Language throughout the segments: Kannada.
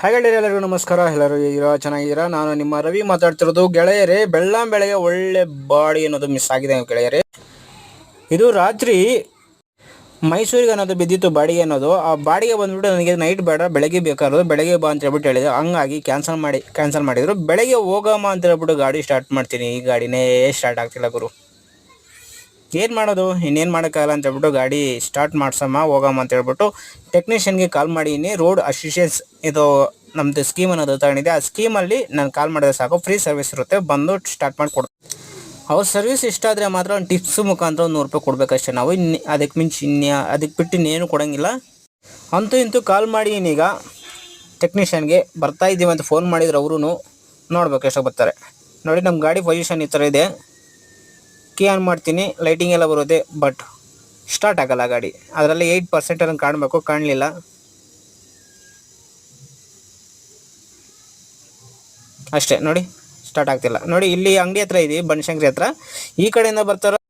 ಹಾಯ್ ಗೆಳೆಯರೆ, ಎಲ್ಲರಿಗೂ ನಮಸ್ಕಾರ. ಎಲ್ಲರೂ ಚೆನ್ನಾಗಿದ್ದೀರಾ? ನಾನು ನಿಮ್ಮ ರವಿ ಮಾತಾಡ್ತಿರೋದು. ಗೆಳೆಯರೇ, ಬೆಳಗ್ಗೆ ಒಳ್ಳೆ ಬಾಡಿ ಅನ್ನೋದು ಮಿಸ್ ಆಗಿದೆ ಗೆಳೆಯರೇ. ಇದು ರಾತ್ರಿ ಮೈಸೂರಿಗೆ ಅನ್ನೋದು ಬಿದ್ದಿತ್ತು ಬಾಡಿಗೆ ಅನ್ನೋದು. ಆ ಬಾಡಿಗೆ ಬಂದ್ಬಿಟ್ಟು ನನಗೆ ನೈಟ್ ಬೇಡ, ಬೆಳಗ್ಗೆ ಬೇಕಾದ್ರು, ಬೆಳಗ್ಗೆ ಬಾ ಅಂತ ಹೇಳ್ಬಿಟ್ಟು ಹೇಳಿದೆ. ಹಂಗಾಗಿ ಕ್ಯಾನ್ಸಲ್ ಮಾಡಿದ್ರು. ಬೆಳಗ್ಗೆ ಹೋಗಮ್ಮ ಅಂತ ಹೇಳ್ಬಿಟ್ಟು ಗಾಡಿ ಸ್ಟಾರ್ಟ್ ಮಾಡ್ತೀನಿ. ಈ ಗಾಡಿನೇ ಸ್ಟಾರ್ಟ್ ಆಗ್ತಿಲ್ಲ ಗುರು. ಏನು ಮಾಡೋದು, ಇನ್ನೇನು ಮಾಡೋಕ್ಕಾಗಲ್ಲ ಅಂತ ಹೇಳ್ಬಿಟ್ಟು ಗಾಡಿ ಸ್ಟಾರ್ಟ್ ಮಾಡ್ಸಮ್ಮ ಹೋಗಮ್ಮ ಅಂತ ಹೇಳ್ಬಿಟ್ಟು ಟೆಕ್ನಿಷಿಯನ್ಗೆ ಕಾಲ್ ಮಾಡಿದ್ದೀನಿ. ರೋಡ್ ಅಸಿಸ್ಟೆನ್ಸ್ ಇದು ನಮ್ಮದು ಸ್ಕೀಮ್ ಅನ್ನೋದು ತಗೊಂಡಿದೆ. ಆ ಸ್ಕೀಮಲ್ಲಿ ನಾನು ಕಾಲ್ ಮಾಡಿದ್ರೆ ಸಾಕು, ಫ್ರೀ ಸರ್ವಿಸ್ ಇರುತ್ತೆ, ಬಂದು ಸ್ಟಾರ್ಟ್ ಮಾಡಿಕೊಡ್ತೀನಿ. ಅವ್ರ ಸರ್ವಿಸ್ ಇಷ್ಟ ಆದರೆ ಮಾತ್ರ ಒಂದು ಟಿಪ್ಸ್ ಮುಖಾಂತರ ಒಂದು ₹100 ಕೊಡಬೇಕಷ್ಟೇ ನಾವು. ಅದಕ್ಕೆ ಮಿಂಚು ಅದಕ್ಕೆ ಬಿಟ್ಟು ಇನ್ನೇನು ಕೊಡೋಂಗಿಲ್ಲ. ಅಂತೂ ಇಂತೂ ಕಾಲ್ ಮಾಡಿ ಇನ್ನೀಗ ಟೆಕ್ನಿಷಿಯನ್ಗೆ ಬರ್ತಾ ಇದ್ದೀವಿ ಅಂತ ಫೋನ್ ಮಾಡಿದ್ರು. ಅವರು ನೋಡ್ಬೇಕು ಎಷ್ಟು ಬರ್ತಾರೆ. ನೋಡಿ, ನಮ್ಮ ಗಾಡಿ ಪೊಸಿಷನ್ ಈ ಥರ ಇದೆ. ಕೀ ಆನ್ ಮಾಡ್ತೀನಿ, ಲೈಟಿಂಗ್ ಎಲ್ಲ ಬರುತ್ತೆ, ಬಟ್ ಸ್ಟಾರ್ಟ್ ಆಗಲ್ಲ ಗಾಡಿ. ಅದರಲ್ಲಿ 8% ಅದನ್ನು ಕಾಣಬೇಕು, ಕಾಣಲಿಲ್ಲ. ಅಷ್ಟೇ ನೋಡಿ, ಸ್ಟಾರ್ಟ್ ಆಗ್ತಿಲ್ಲ. ನೋಡಿ, ಇಲ್ಲಿ ಅಂಗಡಿ ಹತ್ರ ಇದೀವಿ, ಬನಶಂಕರಿ ಹತ್ರ. ಈ ಕಡೆಯಿಂದ ಬರ್ತಾರೋ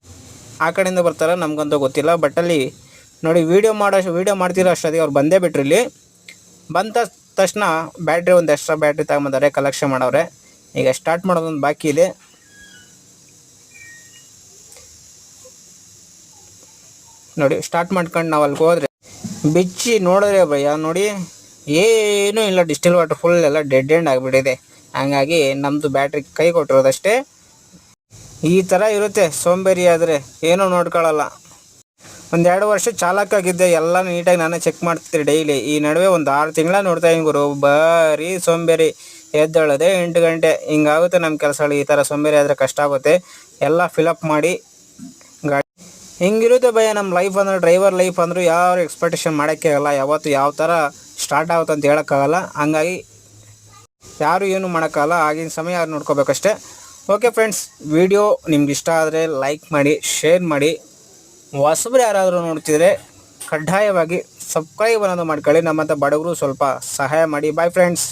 ಆ ಕಡೆಯಿಂದ ಬರ್ತಾರೋ ನಮಗಂತೂ ಗೊತ್ತಿಲ್ಲ. ಬಟ್ ಅಲ್ಲಿ ನೋಡಿ, ವೀಡಿಯೋ ಮಾಡ್ತಿರೋ ಅಷ್ಟೊತ್ತಿಗೆ ಅವ್ರು ಬಂದೇ ಬಿಟ್ರು. ಇಲ್ಲಿ ಬಂದ ತಕ್ಷಣ ಬ್ಯಾಟ್ರಿ ಒಂದು ಎಕ್ಸ್ಟ್ರಾ ಬ್ಯಾಟ್ರಿ ತಗೊಂಬಂದಾರೆ, ಕಲೆಕ್ಷನ್ ಮಾಡವ್ರೆ. ಈಗ ಸ್ಟಾರ್ಟ್ ಮಾಡೋದೊಂದು ಬಾಕಿ ಇದೆ. ನೋಡಿ, ಸ್ಟಾರ್ಟ್ ಮಾಡ್ಕೊಂಡು ನಾವು ಅಲ್ಲಿಗೆ ಹೋದರೆ ಬಿಚ್ಚಿ ನೋಡಿದ್ರೆ ಭಯ್ಯ, ನೋಡಿ ಏನೂ ಇಲ್ಲ. ಡಿಸ್ಟಿಲ್ ವಾಟರ್ ಫುಲ್ ಎಲ್ಲ ಡೆಡ್ ಎಂಡ್ ಆಗಿಬಿಟ್ಟಿದೆ. ಹಂಗಾಗಿ ನಮ್ಮದು ಬ್ಯಾಟ್ರಿ ಕೈ ಕೊಟ್ಟಿರೋದಷ್ಟೇ. ಈ ಥರ ಇರುತ್ತೆ ಸೋಂಬೇರಿ ಆದರೆ, ಏನೂ ನೋಡ್ಕೊಳ್ಳಲ್ಲ. 1-2 ವರ್ಷ ಚಾಲಕ್ಕಾಗಿದ್ದೆ, ಎಲ್ಲ ನೀಟಾಗಿ ನಾನೇ ಚೆಕ್ ಮಾಡ್ತಿದ್ದೆ ಡೈಲಿ. ಈ ನಡುವೆ ಒಂದು 6 ತಿಂಗಳ ನೋಡ್ತಾ ಇದ್ದೀನಿ ಗುರು, ಬರೀ ಸೋಂಬೇರಿ. ಎದ್ದೇಳೋದೆ 8 ಗಂಟೆ, ಹಿಂಗಾಗುತ್ತೆ ನಮ್ಮ ಕೆಲಸಗಳು. ಈ ಥರ ಸೋಂಬೇರಿ ಆದರೆ ಕಷ್ಟ ಆಗುತ್ತೆ. ಎಲ್ಲ ಫಿಲಪ್ ಮಾಡಿ ಗಾಡಿ ಹಿಂಗಿರುತ್ತೆ ಭಯ ನಮ್ಮ ಲೈಫ್. ಅಂದರೆ ಡ್ರೈವರ್ ಲೈಫ್ ಅಂದರೂ ಯಾವ ಎಕ್ಸ್ಪೆಕ್ಟೇಷನ್ ಮಾಡೋಕ್ಕೆ ಆಗಲ್ಲ. ಯಾವತ್ತು ಯಾವ ಥರ ಸ್ಟಾರ್ಟ್ ಆಗುತ್ತೆ ಅಂತ ಹೇಳೋಕ್ಕಾಗಲ್ಲ. ಹಂಗಾಗಿ ಯಾರು ಏನು ಮಾಡೋಕ್ಕಾಗಲ್ಲ. ಆಗಿನ ಸಮಯ ಯಾರು ನೋಡ್ಕೋಬೇಕಷ್ಟೇ. ಓಕೆ ಫ್ರೆಂಡ್ಸ್, ವಿಡಿಯೋ ನಿಮ್ಗೆ ಇಷ್ಟ ಆದರೆ ಲೈಕ್ ಮಾಡಿ, ಶೇರ್ ಮಾಡಿ. ಹೊಸಬ್ರು ಯಾರಾದರೂ ನೋಡ್ತಿದ್ರೆ ಕಡ್ಡಾಯವಾಗಿ ಸಬ್ಸ್ಕ್ರೈಬ್ ಅನ್ನೋದು ಮಾಡ್ಕೊಳ್ಳಿ. ನಮ್ಮಂಥ ಬಡವರು ಸ್ವಲ್ಪ ಸಹಾಯ ಮಾಡಿ. Bye friends.